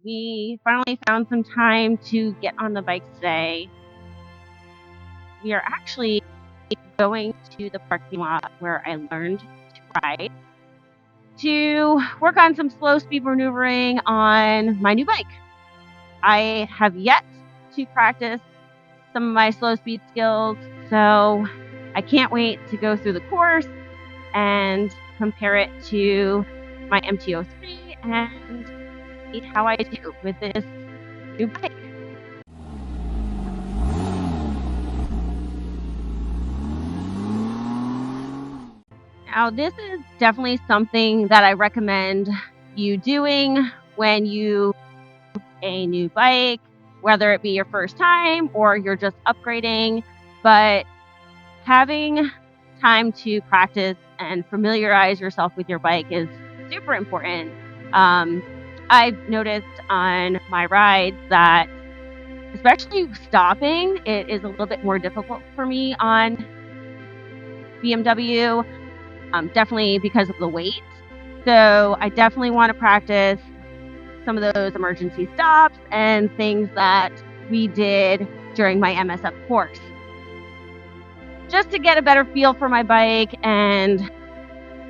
We finally found some time to get on the bikes today. We are actually going to the parking lot where I learned to ride to work on some slow speed maneuvering on my new bike. I have yet to practice some of my slow speed skills, so I can't wait to go through the course and compare it to my MT-03 and see how I do with this new bike. Now, this is definitely something that I recommend you doing when you a new bike, whether it be your first time or you're just upgrading, but having time to practice and familiarize yourself with your bike is super important. I've noticed on my rides that especially stopping, it is a little bit more difficult for me on BMW, definitely because of the weight. So I definitely want to practice some of those emergency stops and things that we did during my MSF course, just to get a better feel for my bike and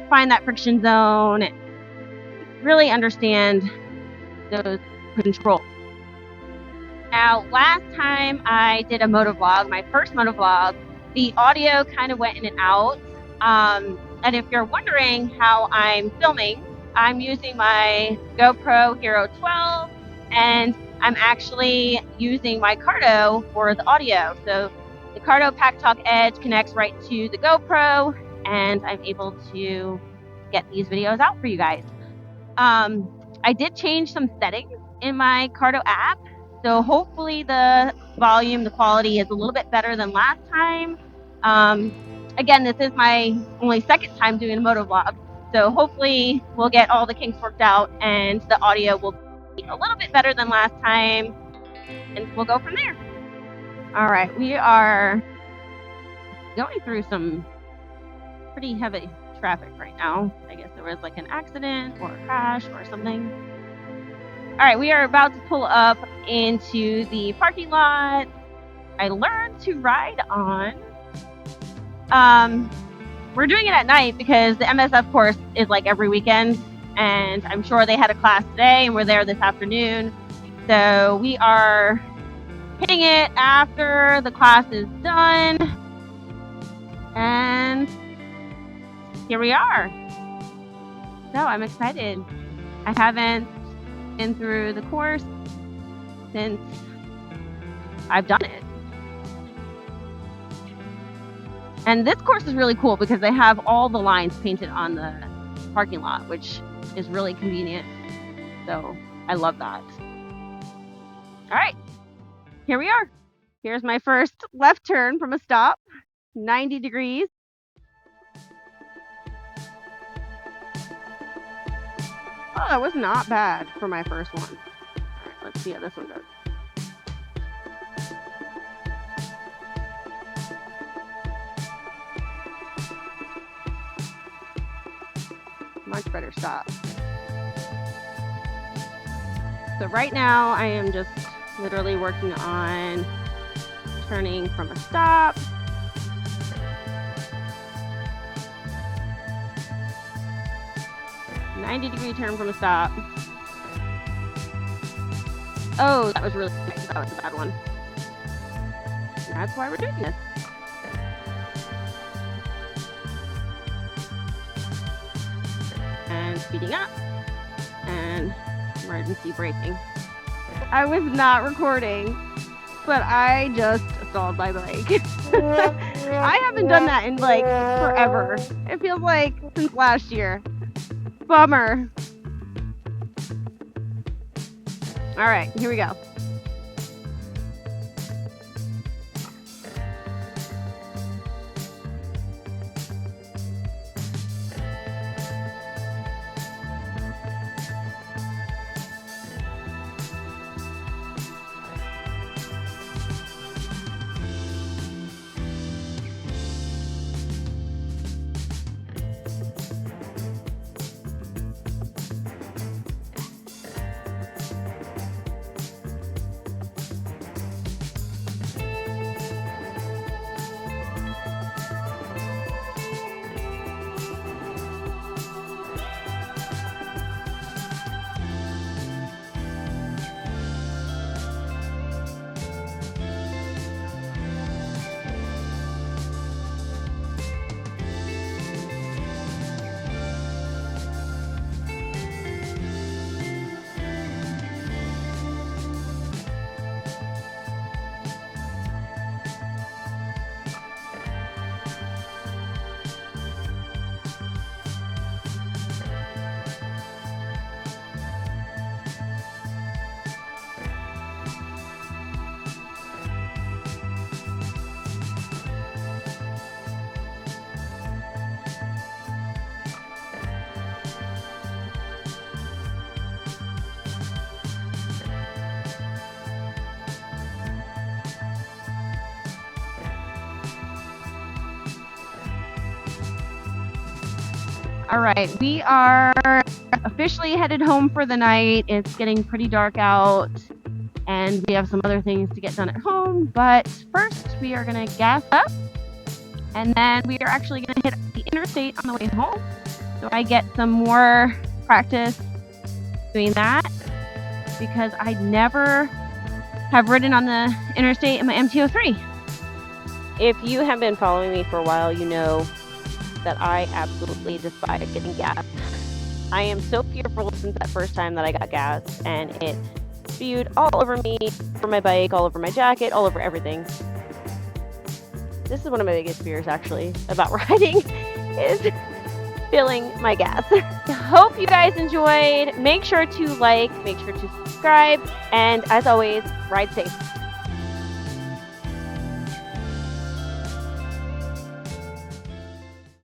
find that friction zone and really understand those controls. Now, last time I did a moto vlog, my first moto vlog, the audio kind of went in and out. And if you're wondering how I'm filming, I'm using my GoPro Hero 12, and I'm actually using my Cardo for the audio. So the Cardo Pack Talk Edge connects right to the GoPro, and I'm able to get these videos out for you guys. I did change some settings in my Cardo app, so hopefully the volume, the quality is a little bit better than last time. Again, this is my only second time doing a moto vlog, so hopefully we'll get all the kinks worked out and the audio will be a little bit better than last time, and we'll go from there. All right, we are going through some pretty heavy traffic right now. I guess there was like an accident or a crash or something. All right, we are about to pull up into the parking lot. I learned to ride on. We're doing it at night because the MSF course is like every weekend, and I'm sure they had a class today and we're there this afternoon. So we are hitting it after the class is done, and here we are. So I'm excited. I haven't been through the course since I've done it. And this course is really cool because they have all the lines painted on the parking lot, which is really convenient. So I love that. All right, here we are. Here's my first left turn from a stop, 90 degrees. Oh, that was not bad for my first one. All right, let's see how this one goes. Much better stop. So right now I am just literally working on turning from a stop. -90-degree turn from a stop. Oh, that was really nice. That was a bad one. And that's why we're doing this. And speeding up. And emergency braking. I was not recording, but I just stalled my bike. I haven't done that in like forever. It feels like since last year. Bummer. All right, here we go. All right, we are officially headed home for the night. It's getting pretty dark out, and we have some other things to get done at home. But first, we are going to gas up, and then we are actually going to hit the interstate on the way home. So I get some more practice doing that, because I never have ridden on the interstate in my MT-03. If you have been following me for a while, you know that I absolutely despise getting gas. I am so fearful since that first time that I got gas, and it spewed all over me, over my bike, all over my jacket, all over everything. This is one of my biggest fears, actually, about riding, is filling my gas. I hope you guys enjoyed. Make sure to like, make sure to subscribe, and as always, ride safe.